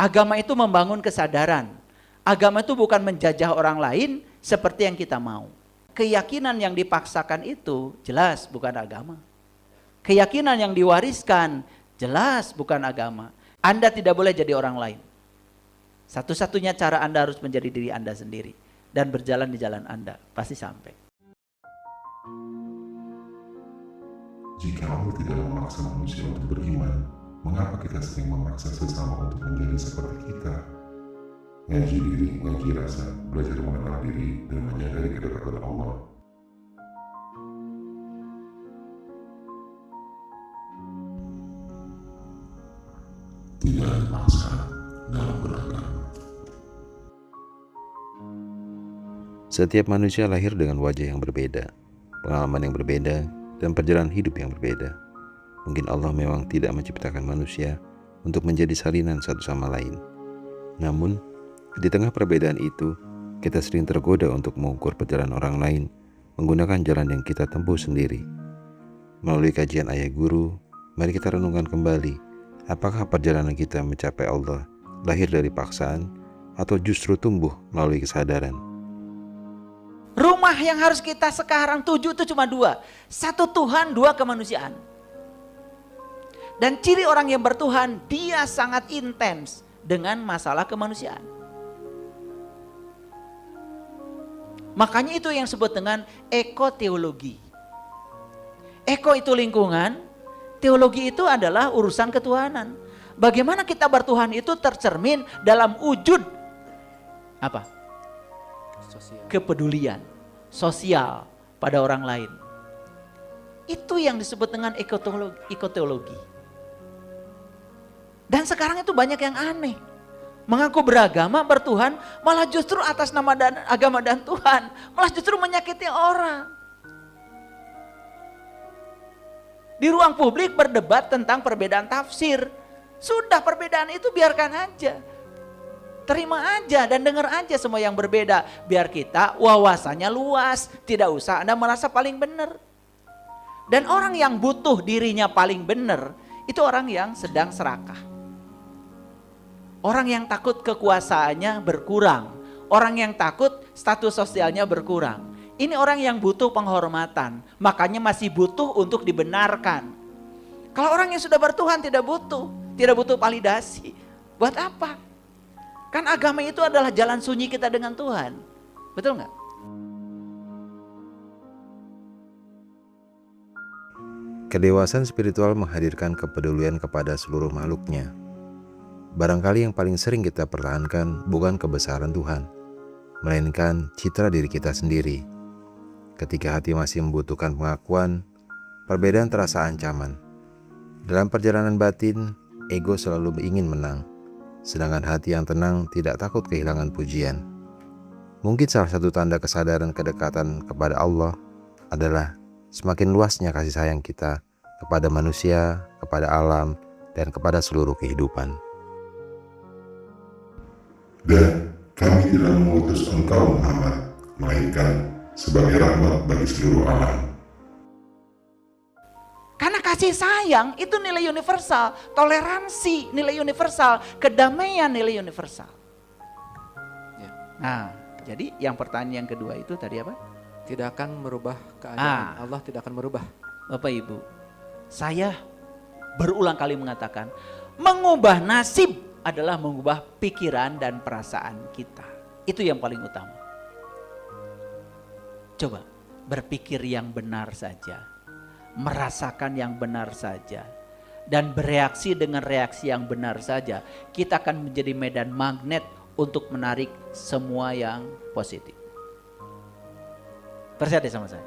Agama itu membangun kesadaran. Agama itu bukan menjajah orang lain seperti yang kita mau. Keyakinan yang dipaksakan itu jelas bukan agama. Keyakinan yang diwariskan jelas bukan agama. Anda tidak boleh jadi orang lain. Satu-satunya cara Anda harus menjadi diri Anda sendiri. Dan berjalan di jalan Anda. Pasti sampai. Jika Allah tidak memaksa manusia untuk beriman, mengapa kita sering memaksa sesama untuk menjadi seperti kita? Ngaji diri, ngaji rasa, belajar mengenal diri, dan menyadari kedekatan Allah. Tidak ada paksaan dalam beragama. Setiap manusia lahir dengan wajah yang berbeda, pengalaman yang berbeda, dan perjalanan hidup yang berbeda. Mungkin Allah memang tidak menciptakan manusia untuk menjadi salinan satu sama lain. Namun, di tengah perbedaan itu, kita sering tergoda untuk mengukur perjalanan orang lain menggunakan jalan yang kita tempuh sendiri. Melalui kajian ayah guru, mari kita renungkan kembali, apakah perjalanan kita mencapai Allah lahir dari paksaan atau justru tumbuh melalui kesadaran? Rumah yang harus kita sekarang tuju itu cuma dua. Satu Tuhan, dua kemanusiaan. Dan ciri orang yang bertuhan, dia sangat intens dengan masalah kemanusiaan. Makanya itu yang disebut dengan ekoteologi. Eko itu lingkungan, teologi itu adalah urusan ketuhanan. Bagaimana kita bertuhan itu tercermin dalam wujud apa? Kepedulian sosial pada orang lain. Itu yang disebut dengan ekoteologi. Dan sekarang itu banyak yang aneh. Mengaku beragama, bertuhan, malah justru atas nama agama dan Tuhan, malah justru menyakiti orang. Di ruang publik berdebat tentang perbedaan tafsir. Sudah, perbedaan itu biarkan aja. Terima aja dan dengar aja semua yang berbeda. Biar kita wawasannya luas, tidak usah Anda merasa paling benar. Dan orang yang butuh dirinya paling benar, itu orang yang sedang serakah. Orang yang takut kekuasaannya berkurang. Orang yang takut status sosialnya berkurang. Ini orang yang butuh penghormatan. Makanya masih butuh untuk dibenarkan. Kalau orang yang sudah bertuhan tidak butuh. Tidak butuh validasi. Buat apa? Kan agama itu adalah jalan sunyi kita dengan Tuhan. Betul nggak? Kedewasaan spiritual menghadirkan kepedulian kepada seluruh makhluknya. Barangkali yang paling sering kita pertahankan bukan kebesaran Tuhan, melainkan citra diri kita sendiri. Ketika hati masih membutuhkan pengakuan, perbedaan terasa ancaman. Dalam perjalanan batin, ego selalu ingin menang, sedangkan hati yang tenang tidak takut kehilangan pujian. Mungkin salah satu tanda kesadaran kedekatan kepada Allah adalah semakin luasnya kasih sayang kita kepada manusia, kepada alam, dan kepada seluruh kehidupan. Dan kami tidak mengutus engkau Muhammad, melainkan sebagai rahmat bagi seluruh alam. Karena kasih sayang itu nilai universal, toleransi nilai universal, kedamaian nilai universal. Nah, jadi yang pertanyaan yang kedua itu tadi apa? Tidak akan merubah keadaan. Allah tidak akan merubah. Bapak Ibu, saya berulang kali mengatakan, mengubah nasib adalah mengubah pikiran dan perasaan kita. Itu yang paling utama. Coba berpikir yang benar saja, merasakan yang benar saja, dan bereaksi dengan reaksi yang benar saja. Kita akan menjadi medan magnet untuk menarik semua yang positif. Percaya sama saya.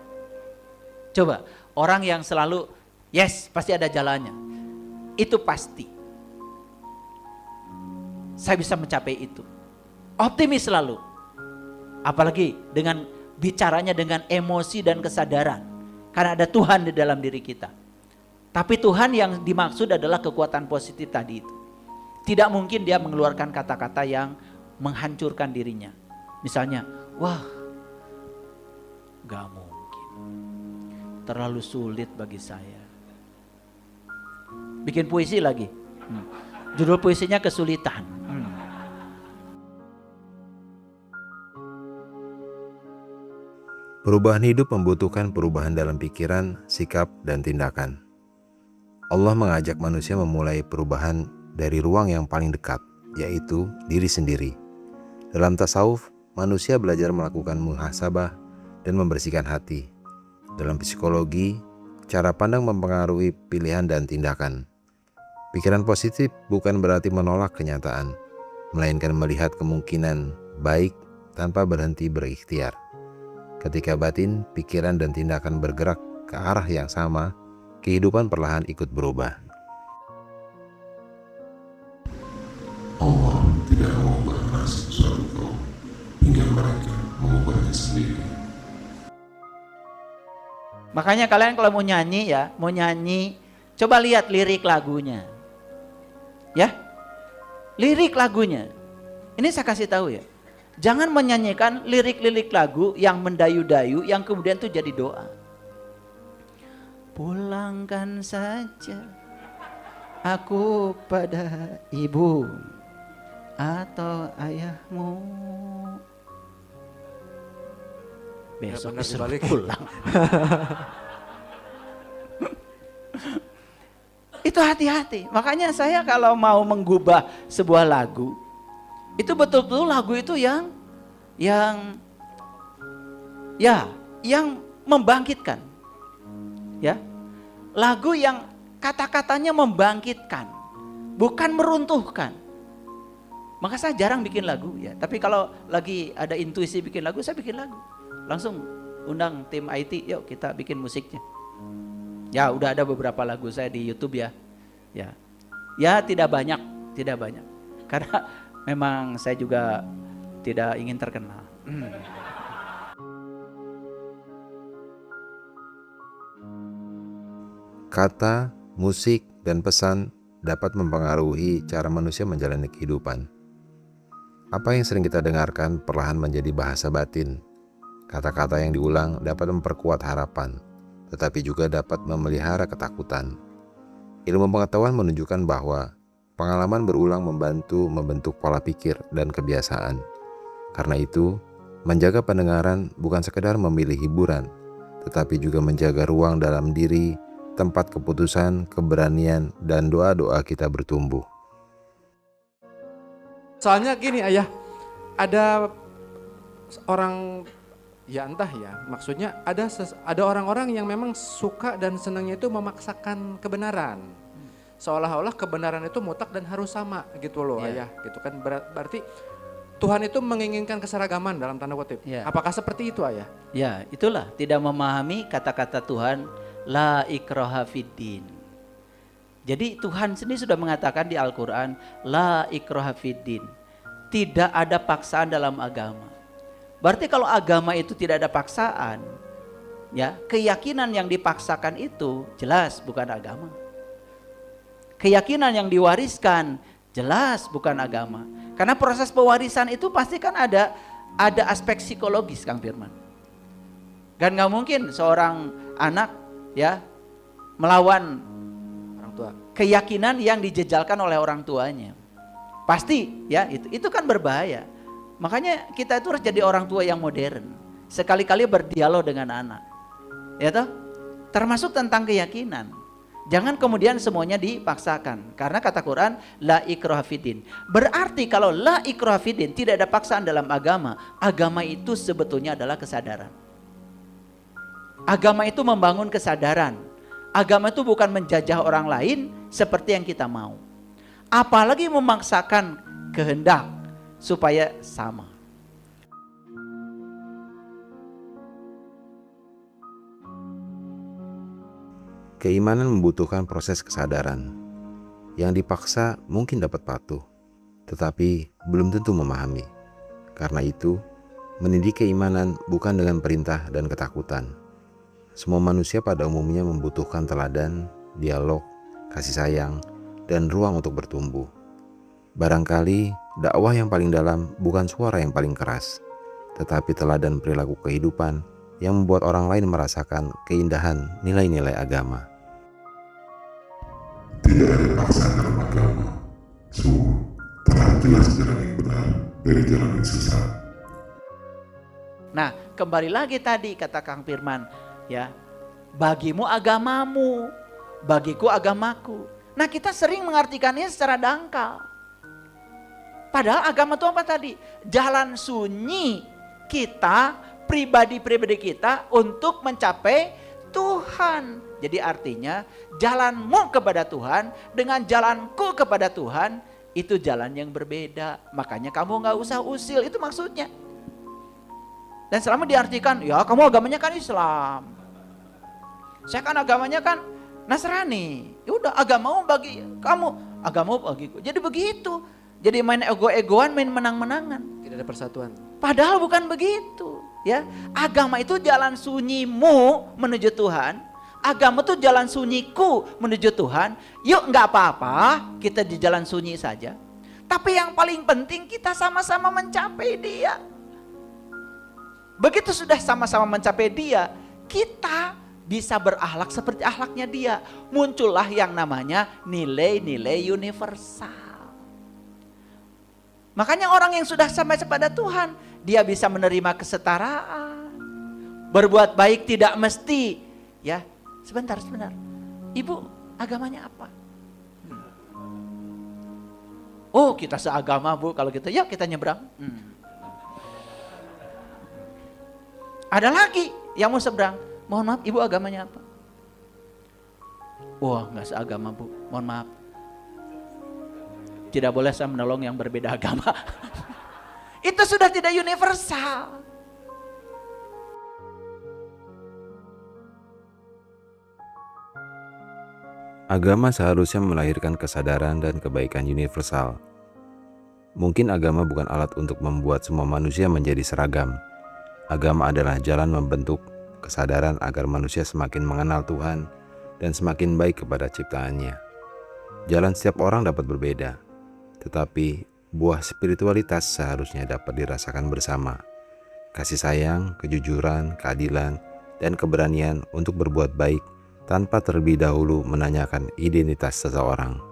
Coba orang yang selalu yes pasti ada jalannya. Itu pasti. Saya bisa mencapai itu. Optimis selalu. Apalagi dengan bicaranya dengan emosi dan kesadaran. Karena ada Tuhan di dalam diri kita. Tapi Tuhan yang dimaksud adalah kekuatan positif tadi itu. Tidak mungkin dia mengeluarkan kata-kata yang menghancurkan dirinya. Misalnya, wah gak mungkin. Terlalu sulit bagi saya. Bikin puisi lagi. Judul puisinya kesulitan. Perubahan hidup membutuhkan perubahan dalam pikiran, sikap, dan tindakan. Allah mengajak manusia memulai perubahan dari ruang yang paling dekat, yaitu diri sendiri. Dalam tasawuf, manusia belajar melakukan muhasabah dan membersihkan hati. Dalam psikologi, cara pandang mempengaruhi pilihan dan tindakan. Pikiran positif bukan berarti menolak kenyataan, melainkan melihat kemungkinan baik tanpa berhenti berikhtiar. Ketika batin, pikiran, dan tindakan bergerak ke arah yang sama, kehidupan perlahan ikut berubah. Allah tidak mengubah nasib suatu kaum hingga mereka mengubahnya sendiri. Makanya kalian kalau mau nyanyi, coba lihat lirik lagunya. Ya, lirik lagunya. Ini saya kasih tahu ya. Jangan menyanyikan lirik-lirik lagu yang mendayu-dayu yang kemudian itu jadi doa. Pulangkan saja aku pada ibu atau ayahmu. Besok benar disuruh dibalik. pulang. Itu hati-hati. Makanya saya kalau mau menggubah sebuah lagu, itu betul-betul lagu itu yang membangkitkan. Ya. Lagu yang kata-katanya membangkitkan, bukan meruntuhkan. Maka saya jarang bikin lagu ya. Tapi kalau lagi ada intuisi bikin lagu, saya bikin lagu. Langsung undang tim IT, yuk kita bikin musiknya. Ya, udah ada beberapa lagu saya di YouTube ya. Ya, tidak banyak. Karena memang saya juga tidak ingin terkenal. Kata, musik, dan pesan dapat mempengaruhi cara manusia menjalani kehidupan. Apa yang sering kita dengarkan perlahan menjadi bahasa batin. Kata-kata yang diulang dapat memperkuat harapan, tetapi juga dapat memelihara ketakutan. Ilmu pengetahuan menunjukkan bahwa pengalaman berulang membantu membentuk pola pikir dan kebiasaan. Karena itu, menjaga pendengaran bukan sekedar memilih hiburan, tetapi juga menjaga ruang dalam diri, tempat keputusan, keberanian, dan doa-doa kita bertumbuh. Soalnya gini ayah, ada orang, ya entah ya, maksudnya ada orang-orang yang memang suka dan senangnya itu memaksakan kebenaran. Seolah-olah kebenaran itu mutlak dan harus sama gitu loh ayah, gitu kan. Berarti Tuhan itu menginginkan keseragaman dalam tanda kutip. Apakah seperti itu ayah? Ya, itulah tidak memahami kata-kata Tuhan, la ikraha fiddin. Jadi Tuhan sendiri sudah mengatakan di Al-Quran, la ikraha fiddin. Tidak ada paksaan dalam agama. Berarti kalau agama itu tidak ada paksaan, ya, keyakinan yang dipaksakan itu jelas bukan agama. Keyakinan yang diwariskan jelas bukan agama. Karena proses pewarisan itu pasti kan ada aspek psikologis, Kang Firman. Kan nggak mungkin seorang anak ya melawan Orang tua. keyakinan yang dijejalkan oleh orang tuanya. Pasti ya itu kan berbahaya. Makanya kita itu harus jadi orang tua yang modern. Sekali-kali berdialog dengan anak. Ya toh? Termasuk tentang keyakinan. Jangan kemudian semuanya dipaksakan. Karena kata Quran, la ikraha fiddin. Berarti kalau la ikraha fiddin, tidak ada paksaan dalam agama. Agama itu sebetulnya adalah kesadaran. Agama itu membangun kesadaran. Agama itu bukan menjajah orang lain seperti yang kita mau. Apalagi memaksakan kehendak supaya sama. Keimanan membutuhkan proses kesadaran. Yang dipaksa mungkin dapat patuh, tetapi belum tentu memahami. Karena itu, mendidik keimanan bukan dengan perintah dan ketakutan. Semua manusia pada umumnya membutuhkan teladan, dialog, kasih sayang, dan ruang untuk bertumbuh. Barangkali dakwah yang paling dalam bukan suara yang paling keras, tetapi teladan perilaku kehidupan yang membuat orang lain merasakan keindahan nilai-nilai agama. Tidak ada paksaan dalam agama. Semua telah jelas jalan yang benar dari jalan yang sesat. Nah, kembali lagi tadi kata Kang Firman, ya, bagimu agamamu, bagiku agamaku. Nah, kita sering mengartikannya secara dangkal. Padahal agama itu apa tadi? Jalan sunyi kita, pribadi-pribadi kita untuk mencapai Tuhan. Jadi artinya jalanmu kepada Tuhan dengan jalanku kepada Tuhan itu jalan yang berbeda. Makanya kamu gak usah usil, itu maksudnya. Dan selama diartikan, ya kamu agamanya kan Islam. Saya kan agamanya kan Nasrani. Ya udah, agamamu bagi kamu, agamamu bagiku. Jadi begitu. Jadi main ego-egoan, main menang-menangan. Tidak ada persatuan. Padahal bukan begitu, ya. Agama itu jalan sunyimu menuju Tuhan. Agama itu jalan sunyiku menuju Tuhan. Yuk, nggak apa-apa, kita di jalan sunyi saja. Tapi yang paling penting kita sama-sama mencapai Dia. Begitu sudah sama-sama mencapai Dia, kita bisa berakhlak seperti akhlaknya Dia. Muncullah yang namanya nilai-nilai universal. Makanya orang yang sudah sampai kepada Tuhan, dia bisa menerima kesetaraan. Berbuat baik tidak mesti, ya. Sebentar. Ibu agamanya apa? Oh, kita seagama, Bu. Kalau gitu, yuk kita nyebrang. Ada lagi yang mau seberang. Mohon maaf, Ibu agamanya apa? Wah, nggak seagama, Bu. Mohon maaf. Tidak boleh saya menolong yang berbeda agama. Itu sudah tidak universal. Agama seharusnya melahirkan kesadaran dan kebaikan universal. Mungkin agama bukan alat untuk membuat semua manusia menjadi seragam. Agama adalah jalan membentuk kesadaran agar manusia semakin mengenal Tuhan dan semakin baik kepada ciptaannya. Jalan setiap orang dapat berbeda, tetapi buah spiritualitas seharusnya dapat dirasakan bersama. Kasih sayang, kejujuran, keadilan, dan keberanian untuk berbuat baik tanpa terlebih dahulu menanyakan identitas seseorang.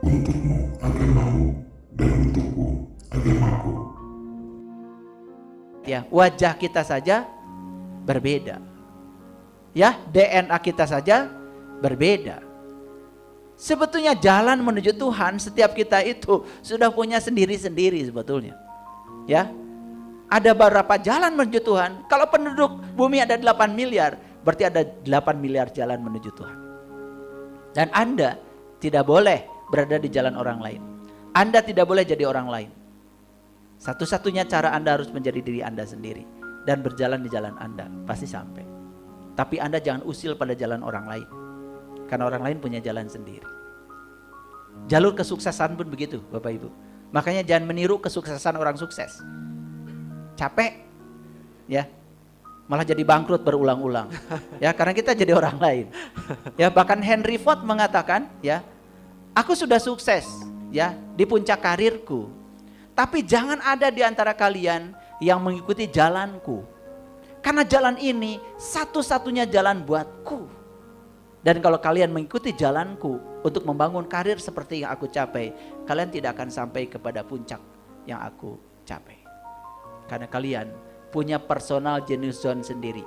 Untukmu agamamu dan untukku agamaku. Ya, wajah kita saja berbeda. Ya, DNA kita saja berbeda. Sebetulnya jalan menuju Tuhan setiap kita itu sudah punya sendiri-sendiri sebetulnya. Ya. Ada beberapa jalan menuju Tuhan. Kalau penduduk bumi ada 8 miliar, berarti ada 8 miliar jalan menuju Tuhan. Dan Anda tidak boleh berada di jalan orang lain. Anda tidak boleh jadi orang lain. Satu-satunya cara Anda harus menjadi diri Anda sendiri dan berjalan di jalan Anda, pasti sampai. Tapi Anda jangan usil pada jalan orang lain. Karena orang lain punya jalan sendiri. Jalur kesuksesan pun begitu, Bapak Ibu. Makanya jangan meniru kesuksesan orang sukses. Capek, ya, malah jadi bangkrut berulang-ulang. Ya, karena kita jadi orang lain. Ya, bahkan Henry Ford mengatakan, ya, aku sudah sukses, ya, di puncak karirku. Tapi jangan ada di antara kalian yang mengikuti jalanku. Karena jalan ini satu-satunya jalan buatku. Dan kalau kalian mengikuti jalanku untuk membangun karir seperti yang aku capai, kalian tidak akan sampai kepada puncak yang aku capai. Karena kalian punya personal genius zone sendiri.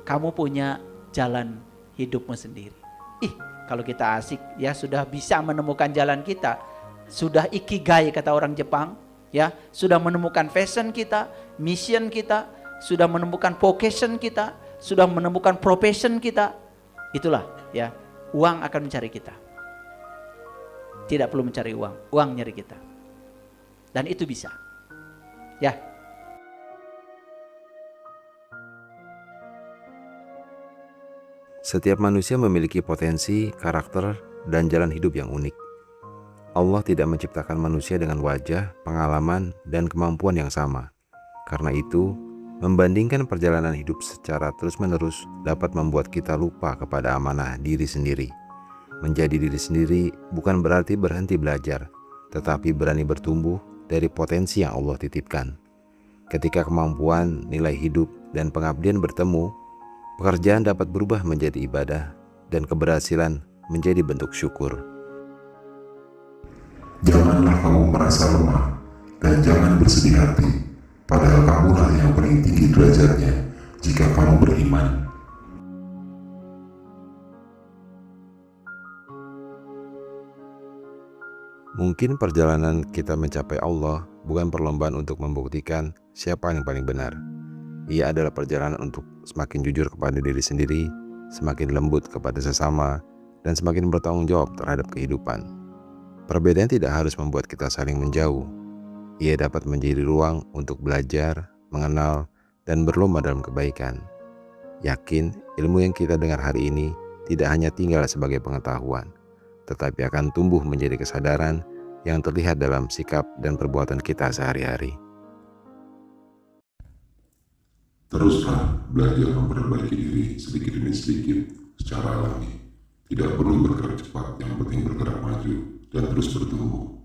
Kamu punya jalan hidupmu sendiri. Kalau kita asik, ya sudah bisa menemukan jalan kita. Sudah ikigai kata orang Jepang, ya, sudah menemukan passion kita, mission kita, sudah menemukan vocation kita, sudah menemukan profession kita. Itulah, ya, uang akan mencari kita. Tidak perlu mencari uang, uang nyari kita. Dan itu bisa. Ya. Setiap manusia memiliki potensi, karakter, dan jalan hidup yang unik. Allah tidak menciptakan manusia dengan wajah, pengalaman, dan kemampuan yang sama. Karena itu, membandingkan perjalanan hidup secara terus-menerus dapat membuat kita lupa kepada amanah diri sendiri. Menjadi diri sendiri bukan berarti berhenti belajar, tetapi berani bertumbuh dari potensi yang Allah titipkan. Ketika kemampuan, nilai hidup, dan pengabdian bertemu, pekerjaan dapat berubah menjadi ibadah dan keberhasilan menjadi bentuk syukur. Janganlah kamu merasa lemah dan jangan bersedih hati, Padahal kamulah yang paling tinggi derajatnya jika kamu beriman. Mungkin perjalanan kita mencapai Allah bukan perlombaan untuk membuktikan siapa yang paling benar. Ia adalah perjalanan untuk semakin jujur kepada diri sendiri, semakin lembut kepada sesama, dan semakin bertanggung jawab terhadap kehidupan. Perbedaan tidak harus membuat kita saling menjauh. Ia dapat menjadi ruang untuk belajar, mengenal, dan berlomba dalam kebaikan. Yakin, ilmu yang kita dengar hari ini tidak hanya tinggal sebagai pengetahuan, tetapi akan tumbuh menjadi kesadaran yang terlihat dalam sikap dan perbuatan kita sehari-hari. Teruslah belajar memperbaiki diri sedikit demi sedikit secara alami. Tidak perlu bergerak cepat, yang penting bergerak maju dan terus bertumbuh.